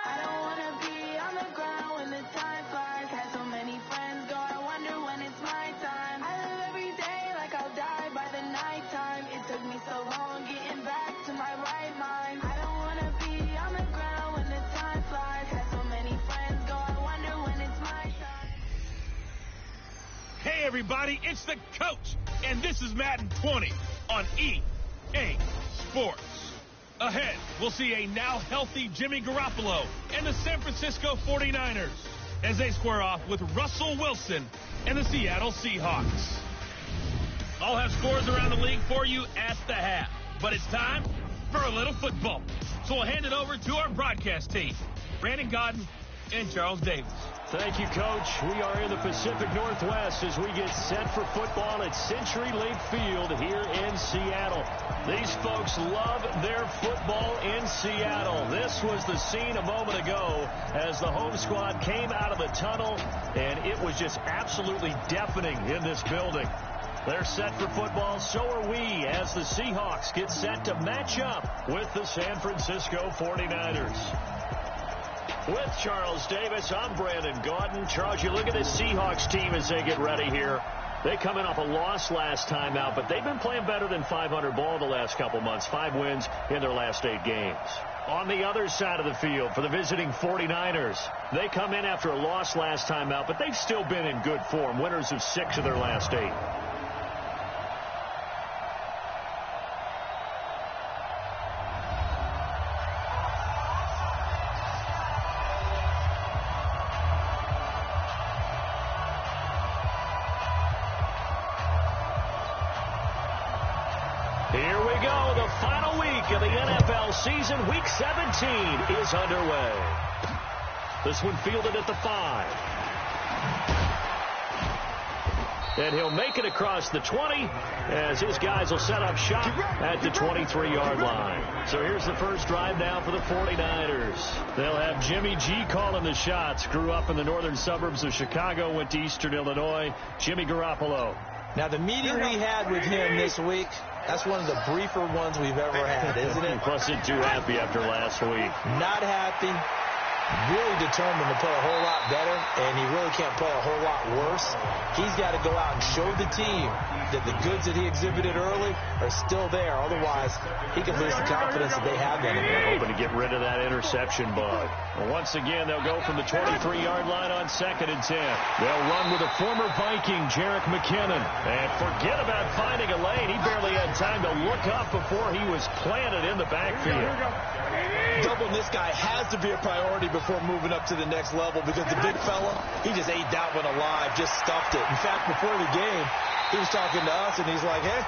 I don't wanna be on the ground when the time flies. Had so many friends go, I wonder when it's my time. I live every day like I'll die by the nighttime. It took me so long getting back to my right mind. I don't wanna be on the ground when the time flies. Had so many friends go, I wonder when it's my time. Hey everybody, it's the coach, and this is Madden 20 on EA Sports. Ahead, we'll see a now healthy Jimmy Garoppolo and the San Francisco 49ers as they square off with Russell Wilson and the Seattle Seahawks. I'll have scores around the league for you at the half, but it's time for a little football. So we'll hand it over to our broadcast team, Brandon Godden and Charles Davis. Thank you, Coach. We are in the Pacific Northwest as we get set for football at Century Link Field here in Seattle. These folks love their football in Seattle. This was the scene a moment ago as the home squad came out of the tunnel, and it was just absolutely deafening in this building. They're set for football, so are we, as the Seahawks get set to match up with the San Francisco 49ers. With Charles Davis, I'm Brandon Gaudin. Charles, you look at this Seahawks team as they get ready here. They come in off a loss last time out, but they've been playing better than 500 ball the last couple months. 5 wins in their last 8 games. On the other side of the field for the visiting 49ers, they come in after a loss last time out, but they've still been in good form. Winners of 6 of their last 8. Here we go. The final week of the NFL season. Week 17 is underway. This one fielded at the 5. And he'll make it across the 20 as his guys will set up shop at the 23-yard line. So here's the first drive now for the 49ers. They'll have Jimmy G calling the shots. Grew up in the northern suburbs of Chicago, went to Eastern Illinois. Jimmy Garoppolo. Now, the meeting we had with him this week, that's one of the briefer ones we've ever had, isn't it? Wasn't too happy after last week. Not happy. Really determined to play a whole lot better, and he really can't play a whole lot worse. He's got to go out and show the team that the goods that he exhibited early are still there. Otherwise, he could lose the confidence that they have in him. Hoping to get rid of that interception bug. Well, once again, they'll go from the 23-yard line on 2nd and 10. They'll run with a former Viking, Jerick McKinnon. And forget about finding a lane. He barely had time to look up before he was planted in the backfield. Doubling this guy has to be a priority before moving up to the next level, because the big fella, he just ate that one alive, just stuffed it. In fact, before the game, he was talking to us, and he's like, hey,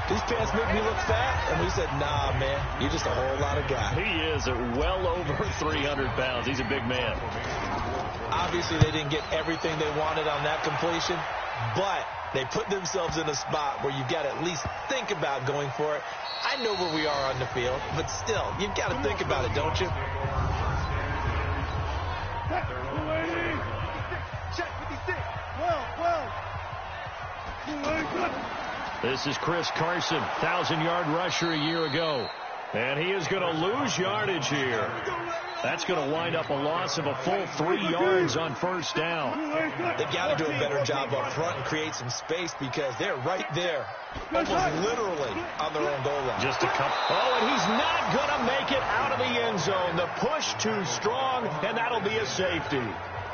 these pants make me look fat. And we said, nah, man, you're just a whole lot of guy. He is at well over 300 pounds. He's a big man. Obviously, they didn't get everything they wanted on that completion, but they put themselves in a spot where you've got to at least think about going for it. I know where we are on the field, but still, you've got to think about it, don't you? This is Chris Carson, 1,000-yard rusher a year ago. And he is going to lose yardage here. That's going to wind up a loss of a full 3 yards on first down. They've got to do a better job up front and create some space, because they're right there, almost literally on their own goal line. Just a couple. Oh, and he's not going to make it out of the end zone. The push too strong, and that'll be a safety.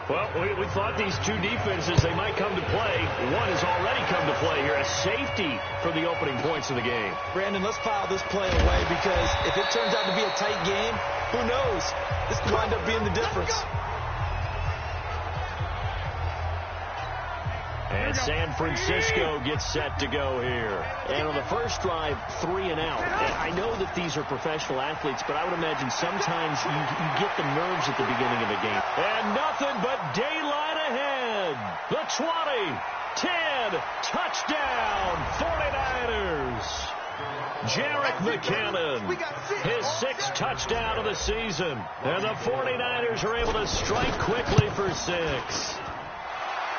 Well, we thought these two defenses, they might come to play. One has already come to play here, a safety for the opening points of the game. Brandon, let's file this play away, because if it turns out to be a tight game, who knows? This could wind up being the difference. And San Francisco gets set to go here. And on the first drive, 3 and out. And I know that these are professional athletes, but I would imagine sometimes you get the nerves at the beginning of a game. And nothing but daylight ahead. The 20, 10, touchdown, 49ers. Jerick McKinnon, his 6th touchdown of the season. And the 49ers are able to strike quickly for 6.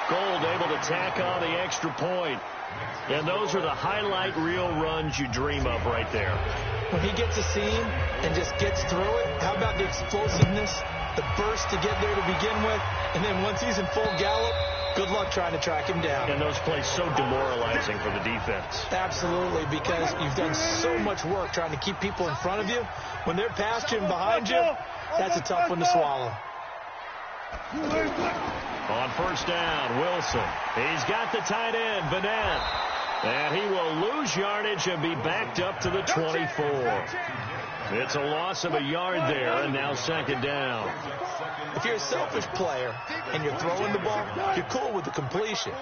Gold able to tack on the extra point. And those are the highlight reel runs you dream of right there. When he gets a seam and just gets through it, how about the explosiveness the burst to get there to begin with, and then once he's in full gallop, good luck trying to track him down. And those plays so demoralizing for the defense. Absolutely, because you've done so much work trying to keep people in front of you. When they're past you and behind you, that's a tough one to swallow. On first down, Wilson. He's got the tight end, Vanette. And he will lose yardage and be backed up to the 24. It's a loss of a yard there, and now second down. If you're a selfish player and you're throwing the ball, you're cool with the completion.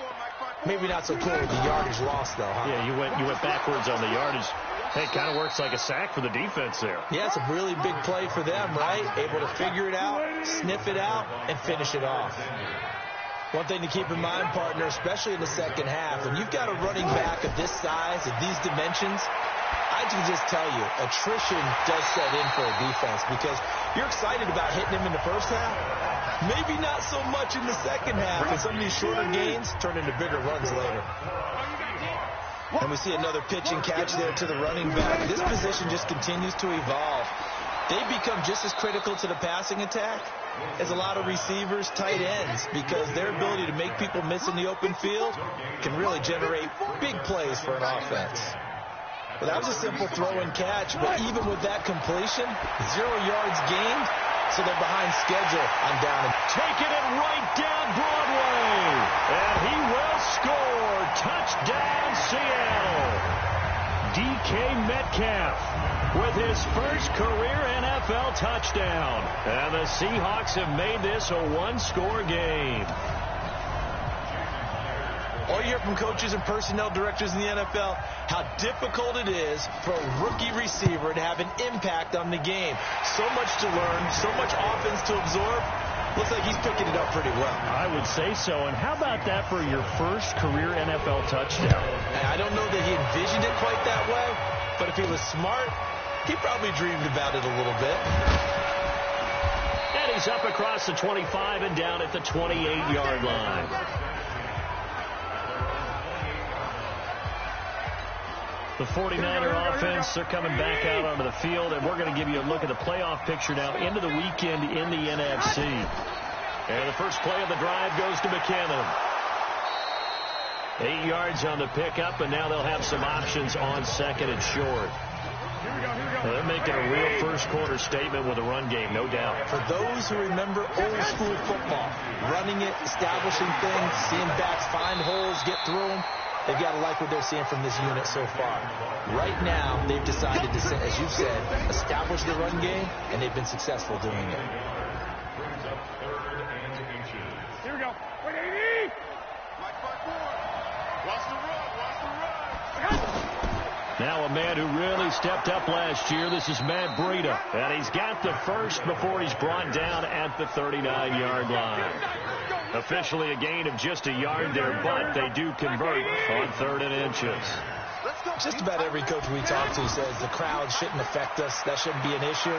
Maybe not so cool with the yardage loss, though, huh? Yeah, you went backwards on the yardage. Hey, it kind of works like a sack for the defense there. Yeah, it's a really big play for them, right? Able to figure it out, sniff it out, and finish it off. One thing to keep in mind, partner, especially in the second half, when you've got a running back of this size, of these dimensions, I can just tell you, attrition does set in for a defense because you're excited about hitting him in the first half. Maybe not so much in the second half, and some of these shorter gains turn into bigger runs later. And we see another pitch and catch there to the running back. This position just continues to evolve. They become just as critical to the passing attack as a lot of receivers, tight ends, because their ability to make people miss in the open field can really generate big plays for an offense. Well, that was a simple throw and catch, but even with that completion, 0 yards gained, so they're behind schedule on down. Taking it right down Broadway, and he will score. Touchdown, Seattle. DK Metcalf with his first career NFL touchdown. And the Seahawks have made this a one-score game. All you hear from coaches and personnel directors in the NFL, how difficult it is for a rookie receiver to have an impact on the game. So much to learn, so much offense to absorb. Looks like he's picking it up pretty well. I would say so. And how about that for your first career NFL touchdown? I don't know that he envisioned it quite that way, but if he was smart, he probably dreamed about it a little bit. And he's up across the 25 and down at the 28-yard line. The 49er offense, they're coming back out onto the field, and we're going to give you a look at the playoff picture now into the weekend in the NFC. And the first play of the drive goes to McKinnon. 8 yards on the pickup, and now they'll have some options on second and short. They're making a real first-quarter statement with a run game, no doubt. For those who remember old-school football, running it, establishing things, seeing backs find holes, get through them, they've got to like what they're seeing from this unit so far. Right now, they've decided to, as you've said, establish the run game, and they've been successful doing it. Here we go. 180. Watch the run. Now a man who really stepped up last year. This is Matt Breida. And he's got the first before he's brought down at the 39-yard line. Officially a gain of just a yard there, but they do convert on 3rd and inches. Just about every coach we talk to says the crowd shouldn't affect us. That shouldn't be an issue.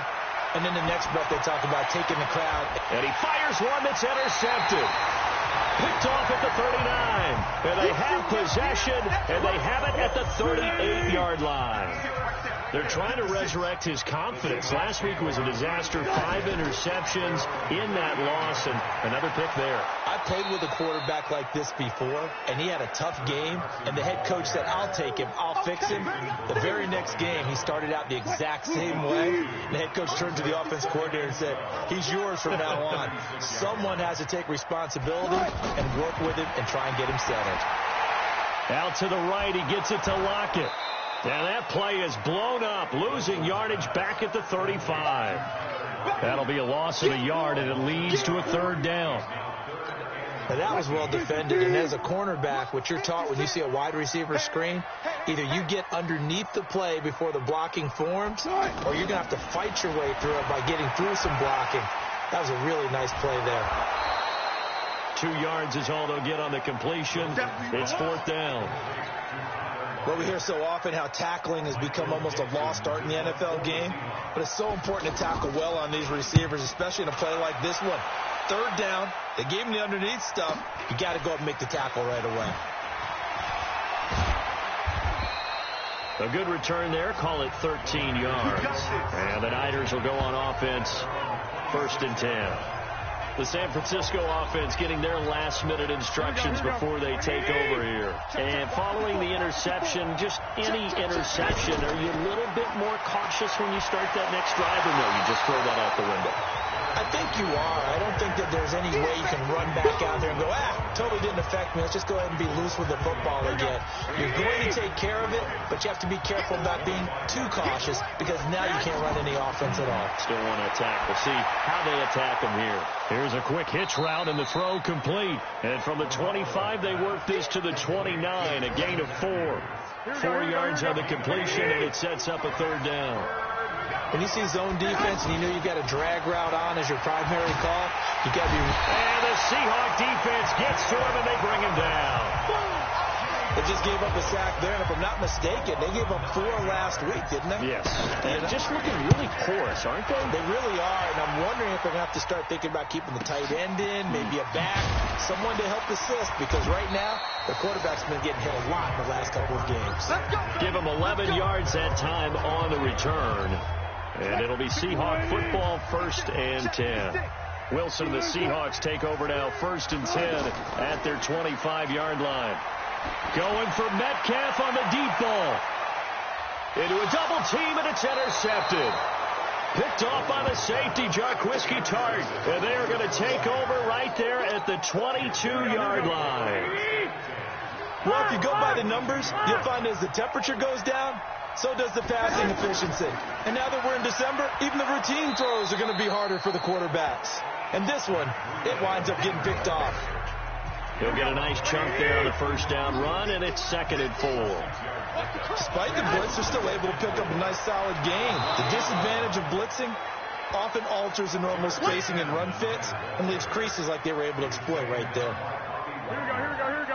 And then the next breath they talk about taking the crowd. And he fires one that's intercepted. Picked off at the 39. And they have possession, and they have it at the 38-yard line. They're trying to resurrect his confidence. Last week was a disaster. 5 interceptions in that loss, and another pick there. I played with a quarterback like this before, and he had a tough game, and the head coach said, I'll take him, I'll fix him. The very next game, he started out the exact same way. The head coach turned to the offense coordinator and said, he's yours from now on. Someone has to take responsibility and work with him and try and get him settled. Out to the right, he gets it to Lockett. And that play is blown up, losing yardage back at the 35. That'll be a loss of a yard, and it leads to a 3rd down. Now that was well defended, and as a cornerback, what you're taught when you see a wide receiver screen, either you get underneath the play before the blocking forms, or you're going to have to fight your way through it by getting through some blocking. That was a really nice play there. 2 yards is all they'll get on the completion. It's 4th down. Well, we hear so often how tackling has become almost a lost art in the NFL game, but it's so important to tackle well on these receivers, especially in a play like this one. 3rd down, they gave him the underneath stuff. You got to go up and make the tackle right away. A good return there. Call it 13 yards. And the Niners will go on offense First and 10. The San Francisco offense getting their last-minute instructions before they take over here. And following the interception, just any interception, are you a little bit more cautious when you start that next drive, or no, you just throw that out the window? I think you are. I don't think that there's any way you can run back out there and go, totally didn't affect me. Let's just go ahead and be loose with the football again. You're going to take care of it, but you have to be careful about being too cautious because now you can't run any offense at all. Still want to attack. We'll see how they attack them here. Here's a quick hitch route, and the throw complete. And from the 25, they work this to the 29, a gain of 4. 4 yards on the completion, and it sets up a third down. When you see zone defense and you know you've got a drag route on as your primary call, you got to be... And the Seahawk defense gets to him, and they bring him down. They just gave up a sack there, and if I'm not mistaken, they gave up 4 last week, didn't they? Yes. And just looking really porous, aren't they? They really are, and I'm wondering if they're going to have to start thinking about keeping the tight end in, maybe a back, someone to help assist, because right now, the quarterback's been getting hit a lot in the last couple of games. Give him 11 yards that time on the return. And it'll be Seahawk football, first and 10. Wilson and the Seahawks take over now, first and 10 at their 25-yard line. Going for Metcalf on the deep ball. Into a double team, and it's intercepted. Picked off by the safety, Jarquiski Tart. And they are going to take over right there at the 22-yard line. Well, if you go by the numbers, you'll find as the temperature goes down, so does the passing efficiency. And now that we're in December, even the routine throws are going to be harder for the quarterbacks. And this one, it winds up getting picked off. He'll get a nice chunk there on the first down run, and it's 2nd and 4. Despite the blitz, they're still able to pick up a nice solid gain. The disadvantage of blitzing often alters the normal spacing and run fits and leaves creases like they were able to exploit right there.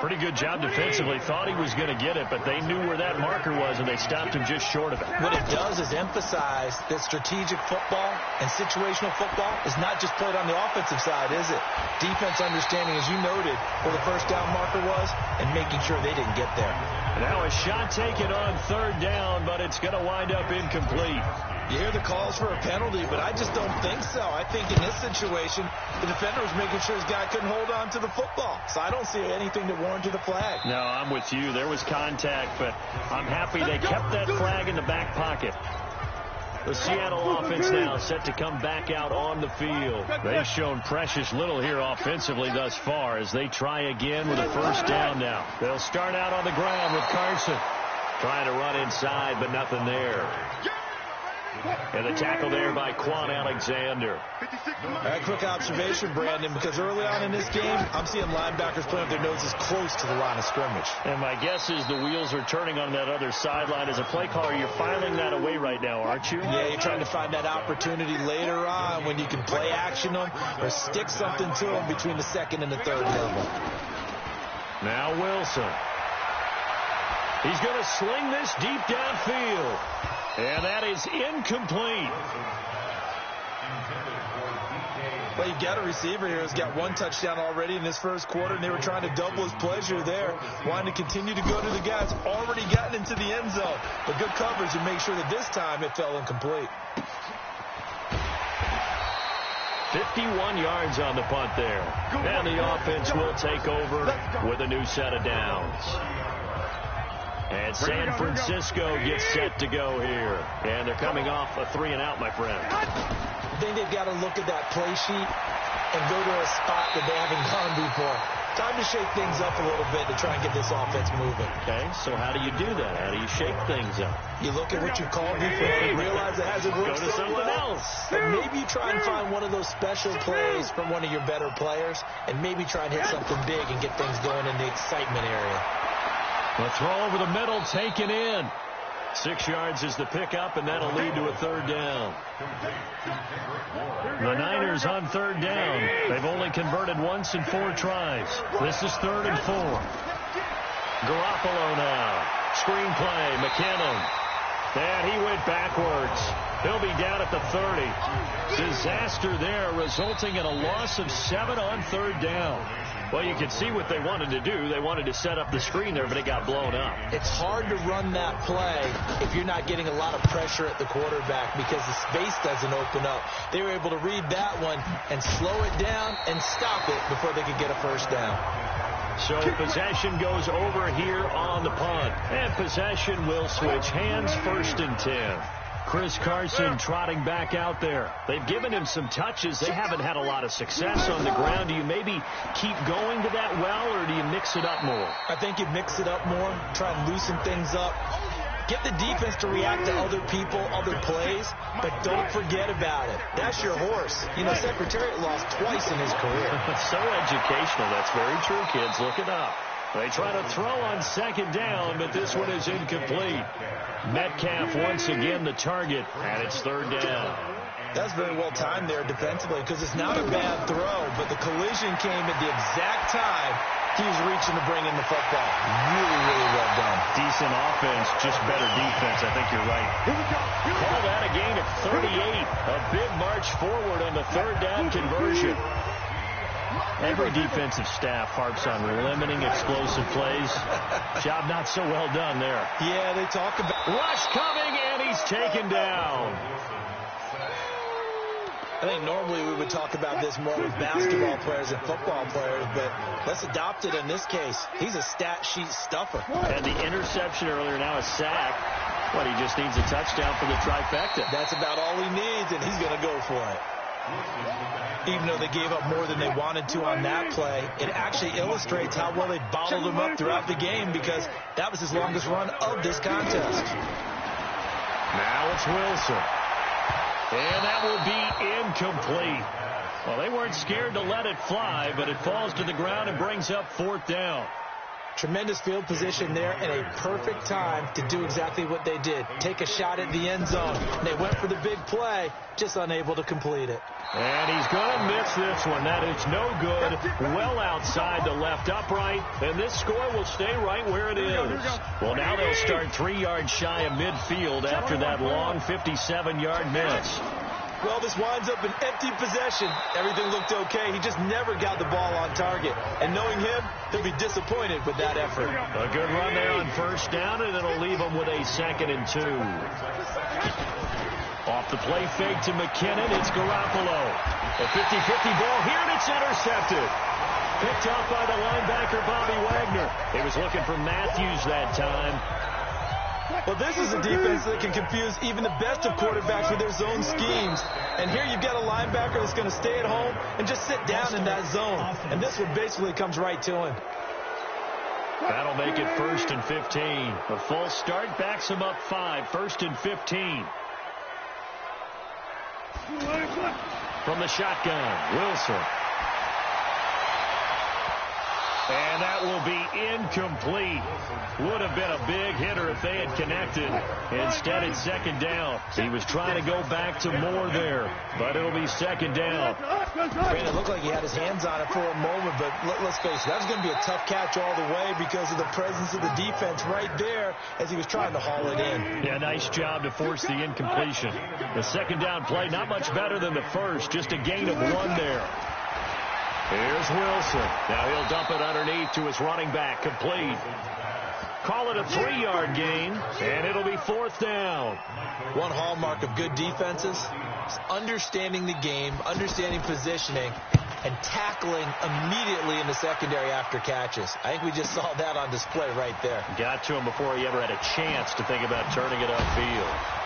Pretty good job defensively. Thought he was going to get it, but they knew where that marker was, and they stopped him just short of it. What it does is emphasize that strategic football and situational football is not just played on the offensive side, is it? Defense understanding, as you noted, where the first down marker was and making sure they didn't get there. Now a shot taken on third down, but it's going to wind up incomplete. You hear the calls for a penalty, but I just don't think so. I think in this situation, the defender was making sure his guy couldn't hold on to the football. So I don't see anything that warranted a flag. No, I'm with you. There was contact, but I'm happy they kept that flag in the back pocket. The Seattle offense now set to come back out on the field. They've shown precious little here offensively thus far as they try again with a first down now. They'll start out on the ground with Carson. Trying to run inside, but nothing there. And the tackle there by Quan Alexander. A quick observation, Brandon, because early on in this game, I'm seeing linebackers playing with their noses close to the line of scrimmage. And my guess is the wheels are turning on that other sideline. As a play caller, you're filing that away right now, aren't you? Yeah, you're trying to find that opportunity later on when you can play action them or stick something to them between the second and the third level. Now Wilson. He's going to sling this deep downfield. And that is incomplete. Well, you got a receiver here who's got 1 touchdown already in this first quarter, and they were trying to double his pleasure there, wanting to continue to go to the guys already gotten into the end zone. But good coverage and make sure that this time it fell incomplete. 51 yards on the punt there. And the offense will take over with a new set of downs. And San Francisco gets set to go here. And they're coming off a 3-and-out, my friend. I think they've got to look at that play sheet and go to a spot that they haven't gone before. Time to shake things up a little bit to try and get this offense moving. Okay, so how do you do that? How do you shake things up? You look at what you've called before and realize it hasn't worked Go to something else. And maybe you try and find one of those special plays from one of your better players and maybe try and hit something big and get things going in the excitement area. The throw over the middle taken in. 6 yards is the pickup, and that'll lead to a third down. The Niners on third down. They've only converted once in 4 tries. This is 3rd and 4. Garoppolo now. Screenplay, McKinnon. And he went backwards. He'll be down at the 30. Disaster there, resulting in a loss of 7 on third down. Well, you can see what they wanted to do. They wanted to set up the screen there, but it got blown up. It's hard to run that play if you're not getting a lot of pressure at the quarterback because the space doesn't open up. They were able to read that one and slow it down and stop it before they could get a first down. So possession goes over here on the punt. And possession will switch hands, 1st and 10. Chris Carson trotting back out there. They've given him some touches. They haven't had a lot of success on the ground. Do you maybe keep going to that well, or do you mix it up more? I think you mix it up more, try and loosen things up. Get the defense to react to other people, other plays, but don't forget about it. That's your horse. You know, Secretariat lost twice in his career. So educational. That's very true, kids. Look it up. They try to throw on 2nd down, but this one is incomplete. Metcalf once again the target, and it's 3rd down. That's very well timed there defensively because it's not a bad throw, but the collision came at the exact time he was reaching to bring in the football. Really, really well done. Decent offense, just better defense. I think you're right. Call that a gain of 38. A big march forward on the 3rd down conversion. Every defensive staff harps on limiting explosive plays. Job not so well done there. Yeah, they talk about rush coming, and he's taken down. I think normally we would talk about this more with basketball players and football players, but let's adopt it in this case. He's a stat sheet stuffer. And the interception earlier, now a sack. Well, he just needs a touchdown for the trifecta. That's about all he needs, and he's going to go for it. Even though they gave up more than they wanted to on that play, it actually illustrates how well they bottled him up throughout the game because that was his longest run of this contest. Now it's Wilson. And that will be incomplete. Well, they weren't scared to let it fly, but it falls to the ground and brings up 4th down. Tremendous field position there and a perfect time to do exactly what they did. Take a shot at the end zone. They went for the big play, just unable to complete it. And he's going to miss this one. That is no good. Well outside the left upright. And this score will stay right where it is. Well, now they'll start 3 yards shy of midfield after that long 57-yard miss. Well, this winds up an empty possession. Everything looked okay. He just never got the ball on target. And knowing him, he'll be disappointed with that effort. A good run there on 1st down, and it'll leave him with a 2nd and 2. Off the play fake to McKinnon, it's Garoppolo. A 50-50 ball here, and it's intercepted. Picked off by the linebacker, Bobby Wagner. He was looking for Matthews that time. Well, this is a defense that can confuse even the best of quarterbacks with their zone schemes. And here you've got a linebacker that's going to stay at home and just sit down in that zone. And this one basically comes right to him. That'll make it 1st and 15. A false start backs him up 5. 1st and 15. From the shotgun, Wilson. And that will be incomplete. Would have been a big hitter if they had connected. Instead, it's 2nd down. He was trying to go back to more there, but it'll be 2nd down. Brandon, it looked like he had his hands on it for a moment, but let's face it, that was going to be a tough catch all the way because of the presence of the defense right there as he was trying to haul it in. Yeah, nice job to force the incompletion. The 2nd down play, not much better than the first, just a gain of 1 there. Here's Wilson. Now he'll dump it underneath to his running back. Complete. Call it a 3-yard gain, and it'll be 4th down. One hallmark of good defenses is understanding the game, understanding positioning, and tackling immediately in the secondary after catches. I think we just saw that on display right there. Got to him before he ever had a chance to think about turning it upfield.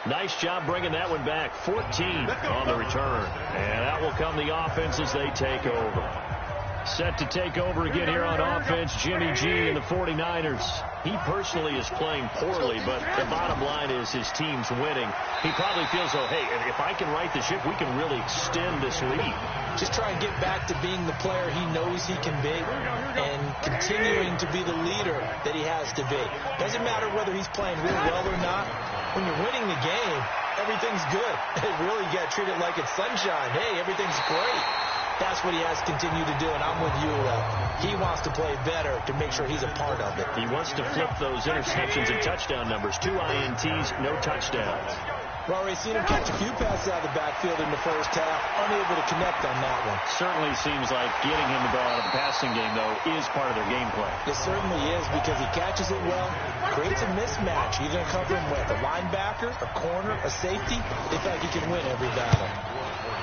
Nice job bringing that one back. 14 on the return. And out will come the offense as they take over. Set to take over again here on offense, Jimmy G and the 49ers. He personally is playing poorly, but the bottom line is his team's winning. He probably feels, oh, hey, if I can right the ship, we can really extend this lead. Just try and get back to being the player he knows he can be and continuing to be the leader that he has to be. Doesn't matter whether he's playing real well or not. When you're winning the game, everything's good. Really, you got to treat it like it's sunshine. Hey, everything's great. That's what he has to continue to do, and I'm with you. He wants to play better to make sure he's a part of it. He wants to flip those interceptions and touchdown numbers. 2 INTs, no touchdowns. We've already seen him catch a few passes out of the backfield in the first half, unable to connect on that one. Certainly seems like getting him the ball out of the passing game, though, is part of their game plan. It certainly is, because he catches it well, creates a mismatch. You're going to cover him with a linebacker, a corner, a safety. They feel like he can win every battle.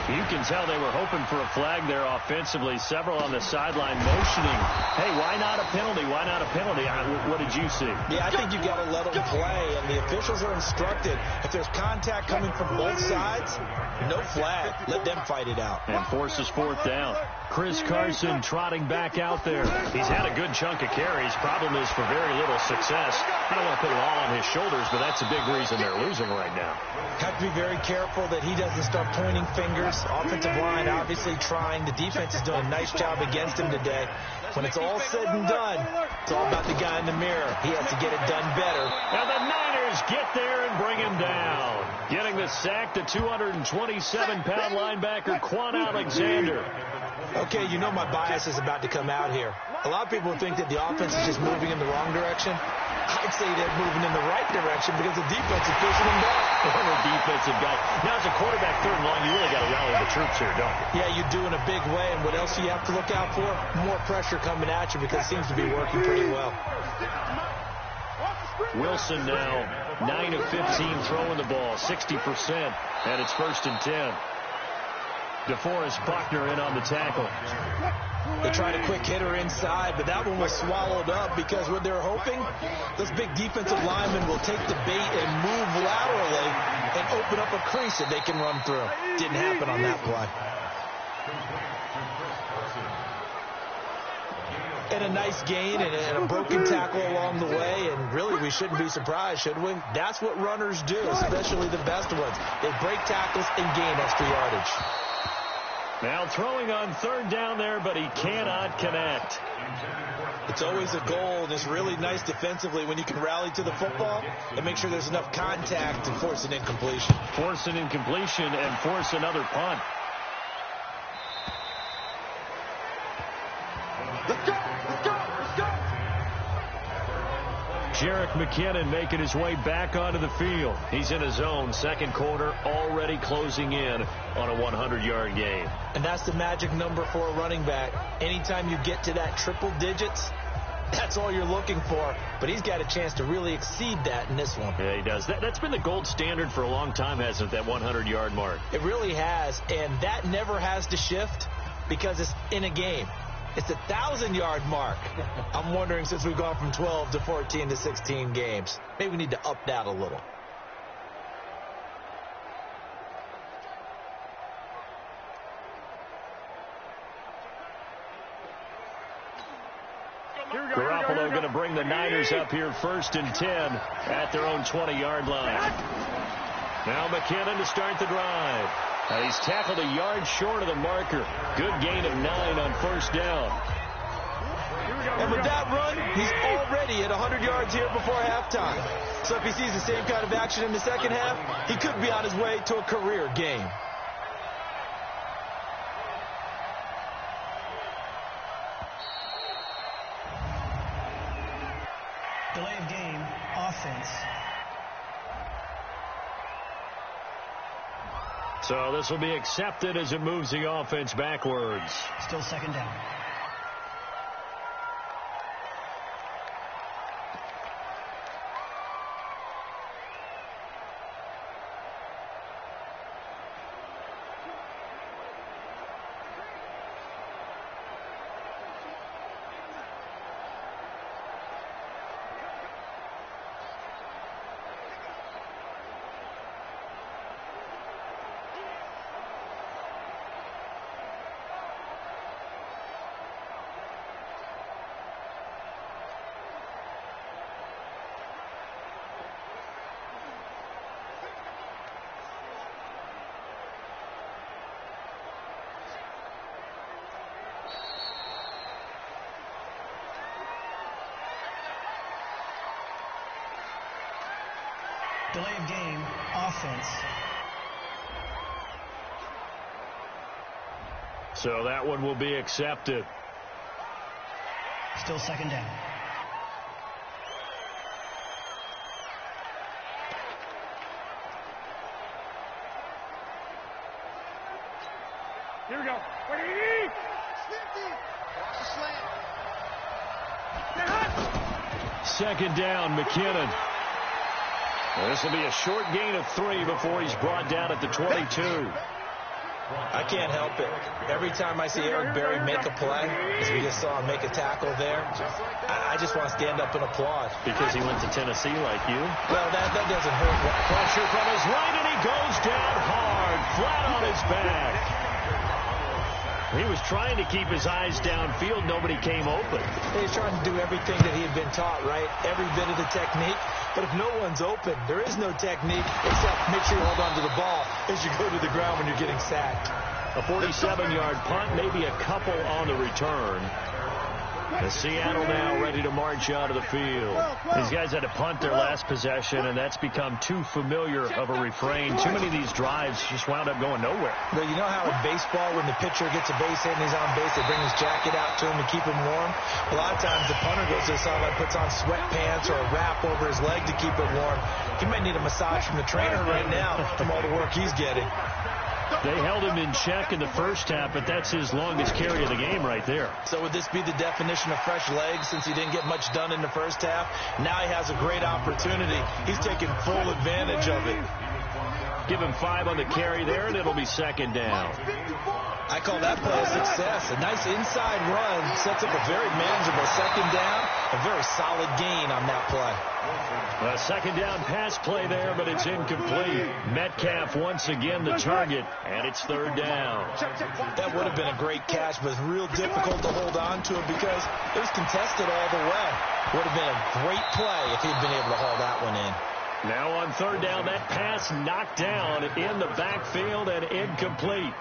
You can tell they were hoping for a flag there offensively. Several on the sideline motioning, hey, why not a penalty? Why not a penalty? What did you see? Yeah, I think you got to let them play, and the officials are instructed, if there's contact coming from both sides, no flag. Let them fight it out. And forces fourth down. Chris Carson trotting back out there. He's had a good chunk of carries. Problem is, for very little success. I don't want to put it all on his shoulders, but that's a big reason they're losing right now. Have to be very careful that he doesn't start pointing fingers. Offensive line obviously trying. The defense is doing a nice job against him today. When it's all said and done, it's all about the guy in the mirror. He has to get it done better. And the Niners get there and bring him down. Getting the sack, the 227-pound linebacker, Quan Alexander. Okay, you know my bias is about to come out here. A lot of people think that the offense is just moving in the wrong direction. I'd say they're moving in the right direction because the defense is pushing them back. Former defensive guy. Now, as a quarterback, third and long, you really got to rally the troops here, don't you? Yeah, you do in a big way. And what else do you have to look out for? More pressure coming at you, because it seems to be working pretty well. Wilson now 9 of 15 throwing the ball, 60%, and it's 1st and 10. DeForest Buckner in on the tackle. They tried a quick hitter inside, but that one was swallowed up, because what they're hoping, those big defensive linemen will take the bait and move laterally and open up a crease that they can run through. Didn't happen on that play. And a nice gain and a broken tackle along the way, and really we shouldn't be surprised, should we? That's what runners do, especially the best ones. They break tackles and gain extra yardage. Now throwing on third down there, but he cannot connect. It's always a goal, and it's really nice defensively when you can rally to the football and make sure there's enough contact to force an incompletion. Force an incompletion and force another punt. Let's go! Let's go! Let's go! Jerick McKinnon making his way back onto the field. He's in his zone, second quarter, already closing in on a 100-yard game. And that's the magic number for a running back. Anytime you get to that triple digits, that's all you're looking for. But he's got a chance to really exceed that in this one. Yeah, he does. That's been the gold standard for a long time, hasn't it, that 100-yard mark? It really has, and that never has to shift because it's in a game. It's a 1,000-yard mark. I'm wondering, since we've gone from 12 to 14 to 16 games, maybe we need to up that a little. Garoppolo going to bring the Niners up here 1st and 10 at their own 20-yard line. Now McKinnon to start the drive. He's tackled a yard short of the marker. Good gain of 9 on 1st down. And with that run, he's already at 100 yards here before halftime. So if he sees the same kind of action in the second half, he could be on his way to a career game. Delay of game, offense. So this will be accepted as it moves the offense backwards. Still 2nd down. Delay of game, offense. So that one will be accepted. Still 2nd down. Here we go. Ready? 50. Watch the slant. Second down, McKinnon. Well, this will be a short gain of 3 before he's brought down at the 22. I can't help it. Every time I see Eric Berry make a play, as we just saw him make a tackle there, I just want to stand up and applaud. Because he went to Tennessee like you? Well, that doesn't hurt. Pressure from his right, and he goes down hard, flat on his back. He was trying to keep his eyes downfield. Nobody came open. He's trying to do everything that he had been taught, right? Every bit of the technique. But if no one's open, there is no technique except make sure you hold on to the ball as you go to the ground when you're getting sacked. A 47-yard punt, maybe a couple on the return. As Seattle now ready to march out of the field. These guys had to punt their last possession, and that's become too familiar of a refrain. Too many of these drives just wound up going nowhere. But you know how in baseball, when the pitcher gets a base hit and he's on base, they bring his jacket out to him to keep him warm? A lot of times the punter goes to the sideline, puts on sweatpants or a wrap over his leg to keep it warm. He might need a massage from the trainer right now from all the work he's getting. They held him in check in the first half, but that's his longest carry of the game right there. So would this be the definition of fresh legs since he didn't get much done in the first half? Now he has a great opportunity. He's taking full advantage of it. Give him 5 on the carry there, and it'll be second down. I call that play a success. A nice inside run sets up a very manageable second down. A very solid gain on that play. A second down pass play there, but it's incomplete. Metcalf once again the target, and it's third down. That would have been a great catch, but it's real difficult to hold on to it because it was contested all the way. Would have been a great play if he'd been able to haul that one in. Now on third down, that pass knocked down in the backfield and incomplete.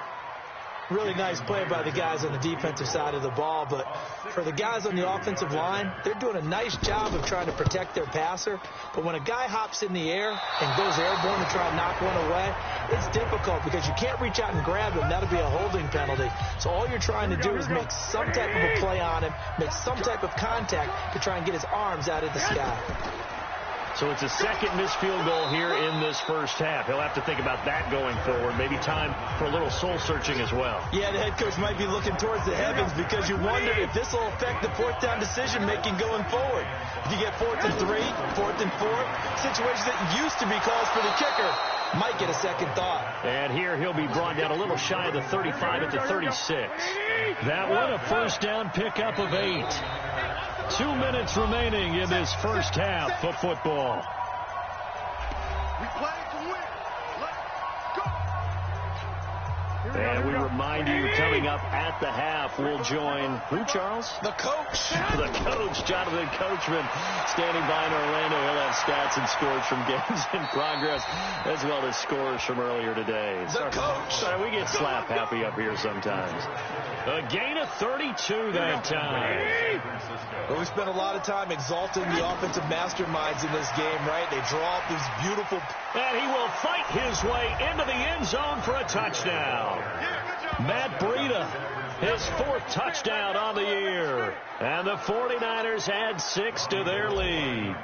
Really nice play by the guys on the defensive side of the ball, but for the guys on the offensive line, they're doing a nice job of trying to protect their passer. But when a guy hops in the air and goes airborne to try and knock one away, it's difficult because you can't reach out and grab him. That'll be a holding penalty. So all you're trying to do is make some type of a play on him, make some type of contact to try and get his arms out of the sky. So it's a second missed field goal here in this first half. He'll have to think about that going forward. Maybe time for a little soul searching as well. Yeah, the head coach might be looking towards the heavens because you wonder if this will affect the fourth down decision making going forward. If you get 4th and 3, 4th and 4, situations that used to be calls for the kicker might get a second thought. And here he'll be brought down a little shy of the 35 at the 36. That one a first down pickup of 8. 2 minutes remaining in this first half of football. We play to win. Let's go. And we remind you, coming up at the half, we'll join who, Charles? The coach. The coach, Jonathan Coachman, standing by in Orlando. He'll have stats and scores from games in progress, as well as scores from earlier today. The coach. Sorry, we get slap happy up here sometimes. A gain of 32 that time. Well, we spent a lot of time exalting the offensive masterminds in this game, right? They draw up these beautiful... And he will fight his way into the end zone for a touchdown. Matt Breida, his 4th touchdown on the year. And the 49ers add 6 to their lead.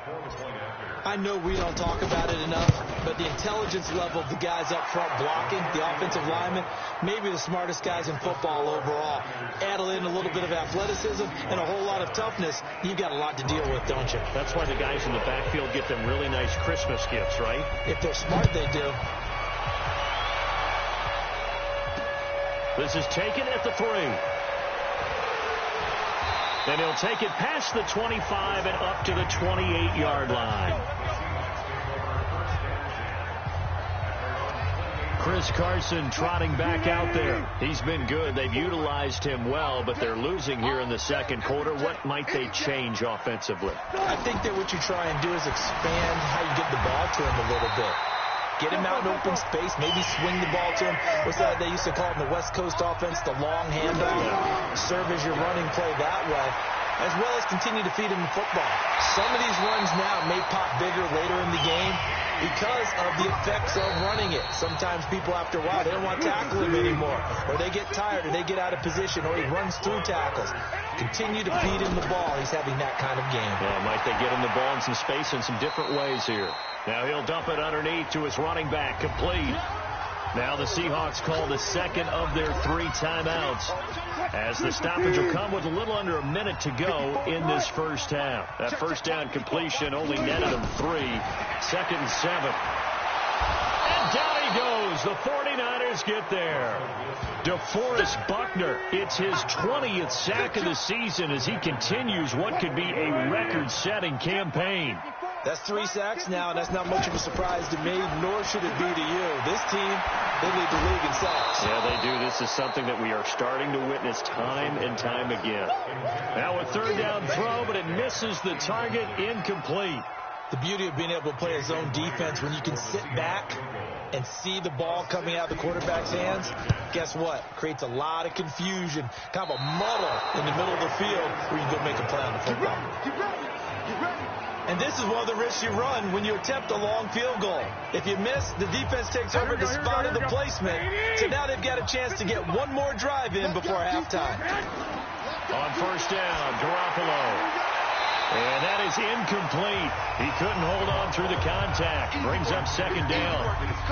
I know we don't talk about it enough, but the intelligence level of the guys up front blocking, the offensive linemen, maybe the smartest guys in football overall. Add in a little bit of athleticism and a whole lot of toughness, you've got a lot to deal with, don't you? That's why the guys in the backfield get them really nice Christmas gifts, right? If they're smart, they do. This is taken at the 3. And he'll take it past the 25 and up to the 28-yard line. Chris Carson trotting back out there. He's been good. They've utilized him well, but they're losing here in the second quarter. What might they change offensively? I think that what you try and do is expand how you get the ball to him a little bit. Get him out in open space, maybe swing the ball to him. What's that they used to call it in the West Coast offense, the long handoff? Serve as your running play that way, as well as continue to feed him the football. Some of these runs now may pop bigger later in the game because of the effects of running it. Sometimes people, after a while, they don't want to tackle him anymore, or they get tired, or they get out of position, or he runs through tackles. Continue to feed him the ball. He's having that kind of game. Yeah, might they get him the ball in some space in some different ways here. Now he'll dump it underneath to his running back, complete. Now the Seahawks call the second of their 3 timeouts, as the stoppage will come with a little under a minute to go in this first half. That first down completion only netted them 3. 2nd and 7. And down he goes. The 49ers get there. DeForest Buckner, it's his 20th sack of the season as he continues what could be a record-setting campaign. That's 3 sacks now, and that's not much of a surprise to me, nor should it be to you. This team, they lead the league in sacks. Yeah, they do. This is something that we are starting to witness time and time again. Now a 3rd down throw, but it misses the target, incomplete. The beauty of being able to play a zone defense when you can sit back and see the ball coming out of the quarterback's hands, guess what? Creates a lot of confusion, kind of a muddle in the middle of the field where you can go make a play on the football. And this is one of the risks you run when you attempt a long field goal. If you miss, the defense takes over the spot of the placement. So now they've got a chance to get one more drive in before halftime. On 1st down, Garoppolo. And that is incomplete. He couldn't hold on through the contact. Brings up 2nd down.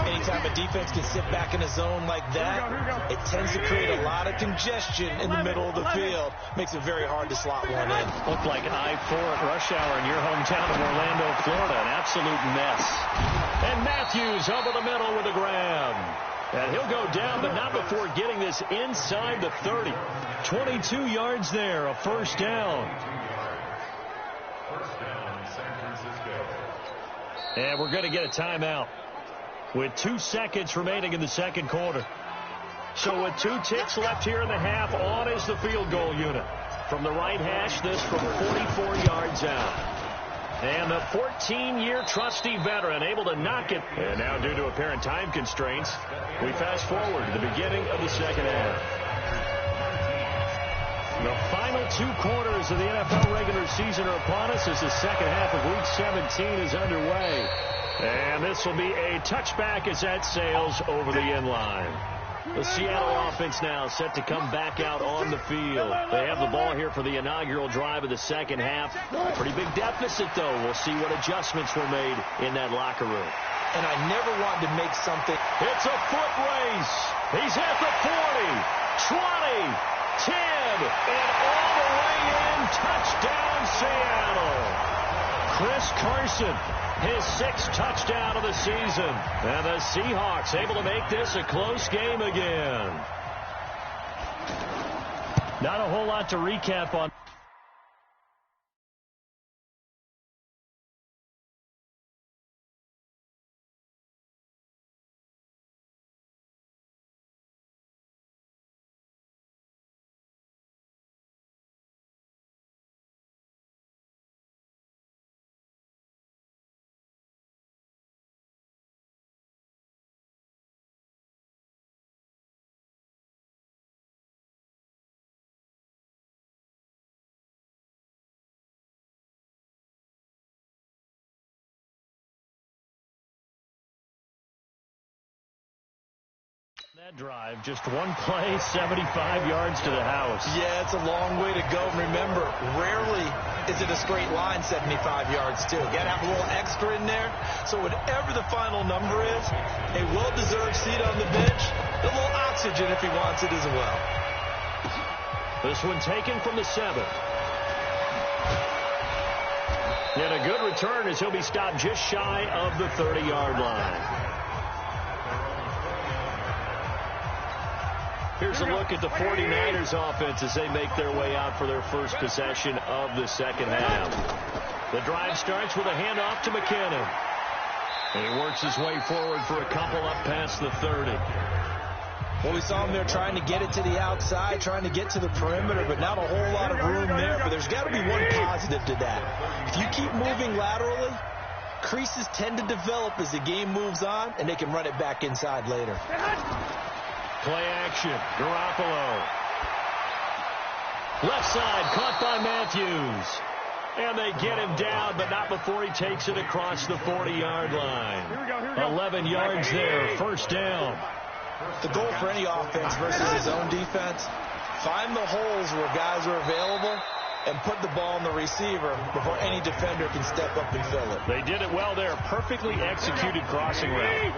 Anytime a defense can sit back in a zone like that, it tends to create a lot of congestion in the middle of the field. Makes it very hard to slot one in. Looked like I-4 at rush hour in your hometown of Orlando, Florida. An absolute mess. And Matthews over the middle with a grab. And he'll go down, but not before getting this inside the 30. 22 yards there, a 1st down. And we're going to get a timeout with 2 seconds remaining in the 2nd quarter. So with 2 ticks left here in the half, on is the field goal unit. From the right hash, this from 44 yards out. And the 14-year trusty veteran able to knock it. And now due to apparent time constraints, we fast forward to the beginning of the 2nd half. The final 2 quarters of the NFL regular season are upon us as the 2nd half of Week 17 is underway. And this will be a touchback as that sails over the end line. The Seattle offense now set to come back out on the field. They have the ball here for the inaugural drive of the 2nd half. Pretty big deficit, though. We'll see what adjustments were made in that locker room. And I never wanted to make something. It's a foot race. He's at the 40, 20, 10, and all the way in. Touchdown, Seattle. Chris Carson, his 6th touchdown of the season. And the Seahawks able to make this a close game again. Not a whole lot to recap on. That drive, just 1 play, 75 yards to the house. Yeah, it's a long way to go. Remember, rarely is it a straight line 75 yards, too. Got to have a little extra in there. So whatever the final number is, a well-deserved seat on the bench, a little oxygen if he wants it as well. This one taken from the 7. And a good return as he'll be stopped just shy of the 30-yard line. Here's a look at the 49ers offense as they make their way out for their first possession of the 2nd half. The drive starts with a handoff to McKinnon. And he works his way forward for a couple up past the 30. Well, we saw him there trying to get it to the outside, trying to get to the perimeter, but not a whole lot of room there. But there's got to be one positive to that. If you keep moving laterally, creases tend to develop as the game moves on, and they can run it back inside later. Play action. Garoppolo. Left side caught by Matthews. And they get him down, but not before he takes it across the 40-yard line. 11 yards there. 1st down. The goal for any offense versus his own defense, find the holes where guys are available and put the ball on the receiver before any defender can step up and fill it. They did it well there. Perfectly executed crossing route.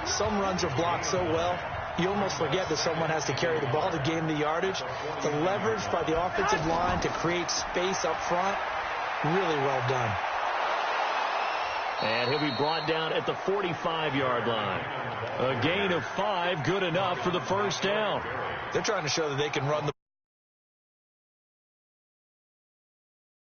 Some runs are blocked so well, you almost forget that someone has to carry the ball to gain the yardage. The leverage by the offensive line to create space up front, really well done. And he'll be brought down at the 45-yard line. A gain of 5, good enough for the first down. They're trying to show that they can run the